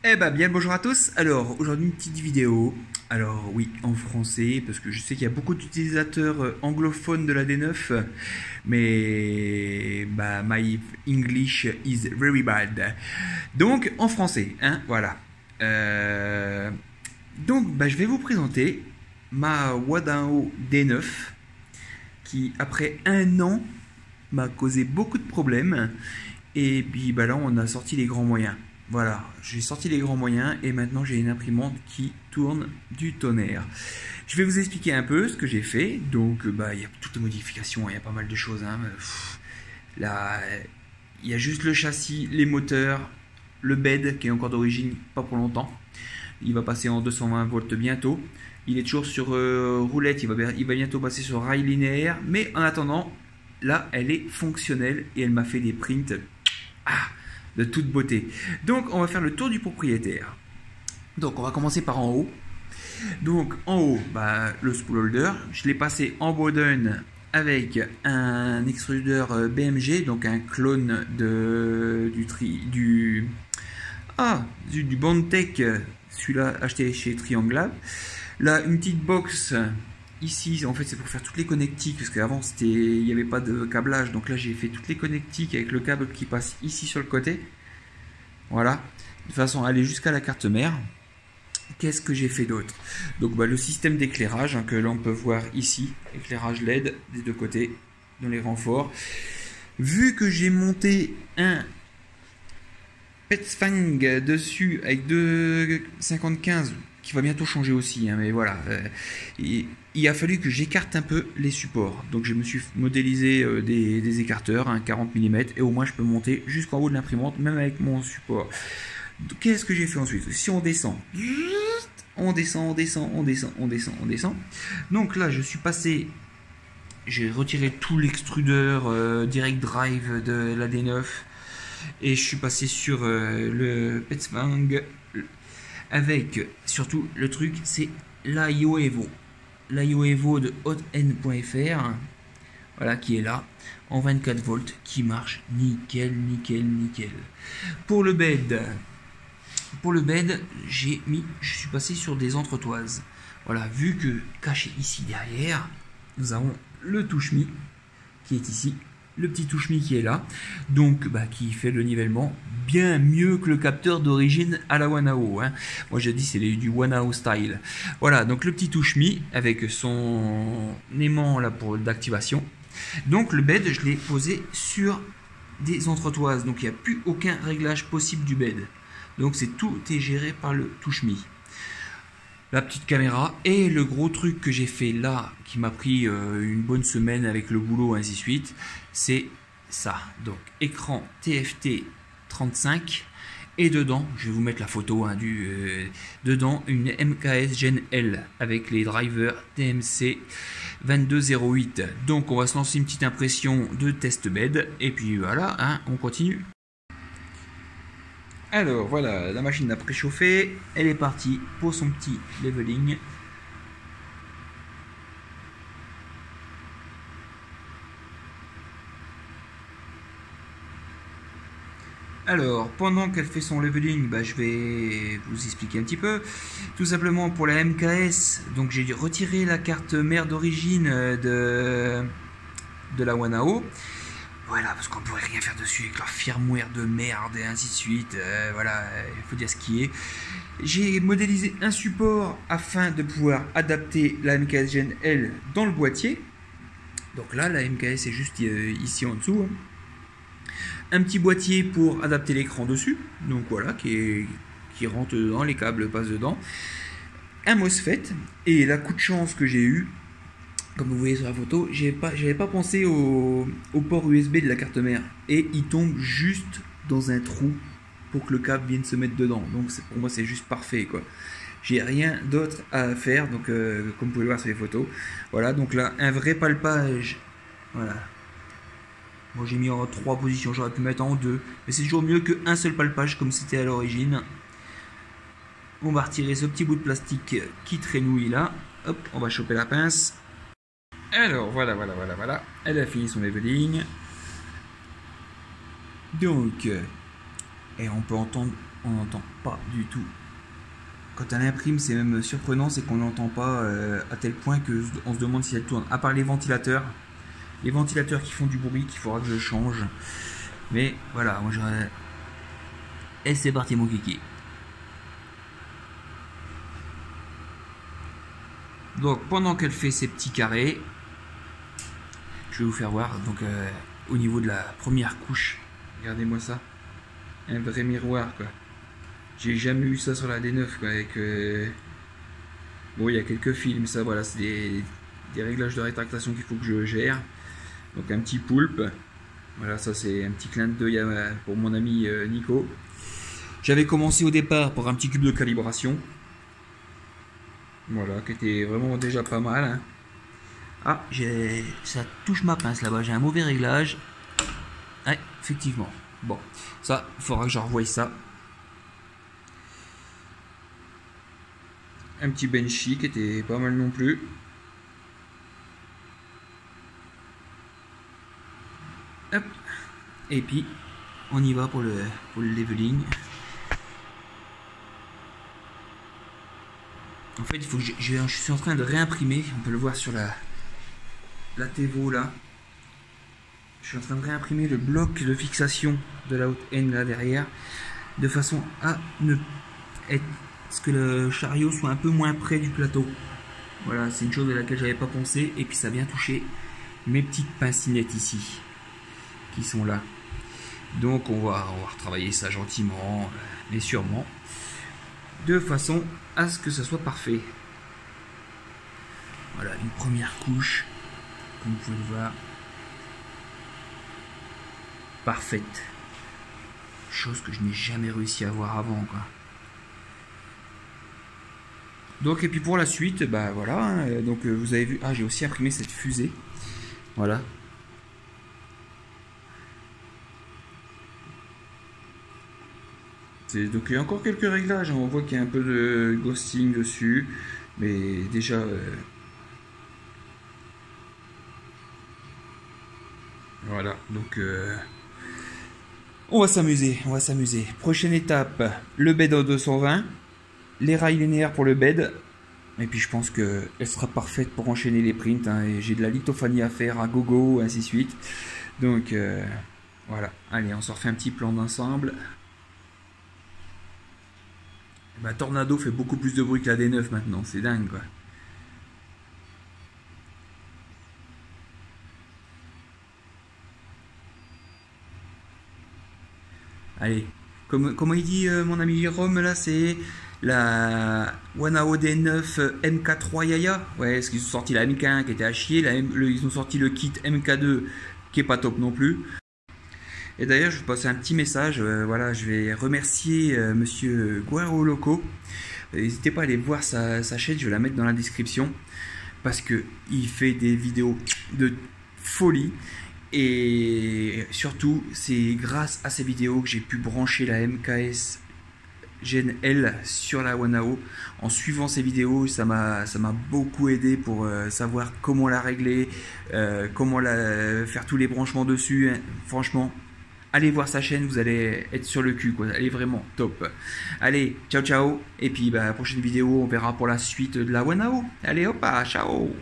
Eh ben bien le bonjour à tous. Alors aujourd'hui une petite vidéo. Alors oui en français parce que je sais qu'il y a beaucoup d'utilisateurs anglophones de la D9, mais bah my English is very bad. Donc en français, hein, voilà. Euh, donc bah, je vais vous présenter ma Wadao D9 qui après un an m'a causé beaucoup de problèmes. Et puis bah là, on a sorti les grands moyens. Voilà, j'ai sorti les grands moyens et maintenant j'ai une imprimante qui tourne du tonnerre. Je vais vous expliquer un peu ce que j'ai fait. Donc bah il y a toutes les modifications, il y a pas mal de choses, hein. Là, il y a juste le châssis, les moteurs, le bed qui est encore d'origine, pas pour longtemps. Il va passer en 220 volts bientôt. Il est toujours sur roulette, il va bientôt passer sur rail linéaire. Mais en attendant, là, elle est fonctionnelle et elle m'a fait des prints de toute beauté. Donc, on va faire le tour du propriétaire. Donc, on va commencer par en haut. Donc, en haut, bah, le spool holder. Je l'ai passé en Bowden avec un extrudeur BMG, donc un clone du Bondtech, celui-là acheté chez Triangle Lab. Là, une petite box ici, en fait, c'est pour faire toutes les connectiques, parce qu'avant, il n'y avait pas de câblage. Donc là, j'ai fait toutes les connectiques avec le câble qui passe ici sur le côté. Voilà, de façon à aller jusqu'à la carte mère. Qu'est-ce que j'ai fait d'autre? Donc bah, le système d'éclairage, hein, que l'on peut voir ici, éclairage LED des deux côtés, dans les renforts. Vu que j'ai monté un Petsfang dessus avec 2,55 qui va bientôt changer aussi, hein, mais voilà, il a fallu que j'écarte un peu les supports. Donc je me suis modélisé des écarteurs, hein, 40 mm, et au moins je peux monter jusqu'en haut de l'imprimante, même avec mon support. Qu'est-ce que j'ai fait ensuite? Si on descend, on descend. Donc là, je suis passé, j'ai retiré tout l'extrudeur direct drive de la D9 et je suis passé sur le Petsfang avec surtout le truc, c'est l'IO Evo. L'IO Evo de hotn.fr, voilà, qui est là en 24 volts, qui marche nickel. Pour le bed, je suis passé sur des entretoises. Voilà, vu que caché ici derrière, nous avons le touche-mi qui est ici, le petit touche-mi qui est là, donc bah, qui fait le nivellement bien mieux que le capteur d'origine à la Wanao, hein. Moi j'ai dit c'est du Wanao style. Voilà, donc le petit touche-mi avec son aimant là pour d'activation. Donc le bed, je l'ai posé sur des entretoises, donc il n'y a plus aucun réglage possible du bed. Donc tout est géré par le touche-mi. La petite caméra et le gros truc que j'ai fait là, qui m'a pris une bonne semaine avec le boulot ainsi de suite, c'est ça. Donc écran TFT 35 et dedans, je vais vous mettre la photo, hein, dedans une MKS Gen L avec les drivers TMC 2208. Donc on va se lancer une petite impression de test bed et puis voilà, hein, on continue. Alors voilà, la machine a préchauffé, elle est partie pour son petit leveling. Alors, pendant qu'elle fait son leveling, bah, je vais vous expliquer un petit peu. Tout simplement pour la MKS, donc j'ai dû retirer la carte mère d'origine de la Wanao. Voilà, parce qu'on ne pourrait rien faire dessus avec leur firmware de merde et ainsi de suite. Voilà, il faut dire ce qui est. J'ai modélisé un support afin de pouvoir adapter la MKS Gen L dans le boîtier. Donc là, la MKS est juste ici en dessous, hein. Un petit boîtier pour adapter l'écran dessus. Donc voilà, qui rentre dedans, les câbles passent dedans. Un MOSFET. Et la coup de chance que j'ai eu, comme vous voyez sur la photo, j'avais pas pensé au port USB de la carte mère. Et il tombe juste dans un trou pour que le câble vienne se mettre dedans. Donc pour moi c'est juste parfait, quoi. J'ai rien d'autre à faire, donc comme vous pouvez le voir sur les photos. Voilà, donc là un vrai palpage. Voilà. Moi j'ai mis en 3 positions, j'aurais pu mettre en 2. Mais c'est toujours mieux qu'un seul palpage comme c'était à l'origine. On va retirer ce petit bout de plastique qui traînouille là. Hop, on va choper la pince. Alors voilà. Elle a fini son leveling. Donc, et on peut entendre on n'entend pas du tout. Quand elle imprime, c'est même surprenant, c'est qu'on n'entend pas à tel point que on se demande si elle tourne. À part les ventilateurs qui font du bruit, qu'il faudra que je change. Mais voilà, moi j'aurais. Et c'est parti mon kiki. Donc pendant qu'elle fait ses petits carrés, je vais vous faire voir. Donc au niveau de la première couche, regardez-moi ça, un vrai miroir quoi. J'ai jamais eu ça sur la D9 quoi, avec bon il y a quelques films ça voilà, c'est des réglages de rétractation qu'il faut que je gère. Donc un petit poulpe, voilà ça c'est un petit clin d'œil pour mon ami Nico. J'avais commencé au départ par un petit cube de calibration. Voilà, qui était vraiment déjà pas mal. Hein. Ah, ça touche ma pince là-bas, j'ai un mauvais réglage. Ouais, effectivement. Bon, ça, il faudra que je revoie ça. Un petit benchy qui était pas mal non plus. Hop. Et puis, on y va pour le leveling. En fait, il faut que je suis en train de réimprimer. On peut le voir sur la Tevo là. Je suis en train de réimprimer le bloc de fixation de la haute N là derrière, de façon à ce que le chariot soit un peu moins près du plateau. Voilà, c'est une chose à laquelle j'avais pas pensé. Et puis ça vient toucher mes petites pincinettes ici, qui sont là. Donc on va retravailler ça gentiment, mais sûrement, de façon à ce que ça soit parfait. Voilà, une première couche, comme vous pouvez le voir, parfaite. Chose que je n'ai jamais réussi à avoir avant, quoi. Donc, et puis pour la suite, bah voilà, hein, donc vous avez vu, ah j'ai aussi imprimé cette fusée, voilà. Donc il y a encore quelques réglages, hein. On voit qu'il y a un peu de ghosting dessus, mais déjà voilà, donc on va s'amuser, Prochaine étape, le bed en 220, les rails linéaires pour le bed, et puis je pense qu'elle sera parfaite pour enchaîner les prints, hein, et j'ai de la lithophanie à faire à gogo, ainsi de suite. Donc voilà, allez, on se refait un petit plan d'ensemble. Bah, Tornado fait beaucoup plus de bruit que la D9 maintenant, c'est dingue quoi. Allez, comment il dit mon ami Jérôme là, c'est la Wanao D9 MK3 Yaya. Ouais, parce qu'ils ont sorti la MK1 qui était à chier, ils ont sorti le kit MK2 qui est pas top non plus. Et d'ailleurs, je vais passer un petit message. Voilà, je vais remercier Monsieur Guero Loco. N'hésitez pas à aller voir sa chaîne, je vais la mettre dans la description. Parce que il fait des vidéos de folie. Et surtout, c'est grâce à ces vidéos que j'ai pu brancher la MKS Gen L sur la Wanao. En suivant ces vidéos, ça m'a beaucoup aidé pour savoir comment la régler, comment faire tous les branchements dessus. Hein. Franchement, allez voir sa chaîne, vous allez être sur le cul, quoi. Elle est vraiment top. Allez, ciao ciao. Et puis, bah, prochaine vidéo, on verra pour la suite de la Wanao. Allez, hop, ciao.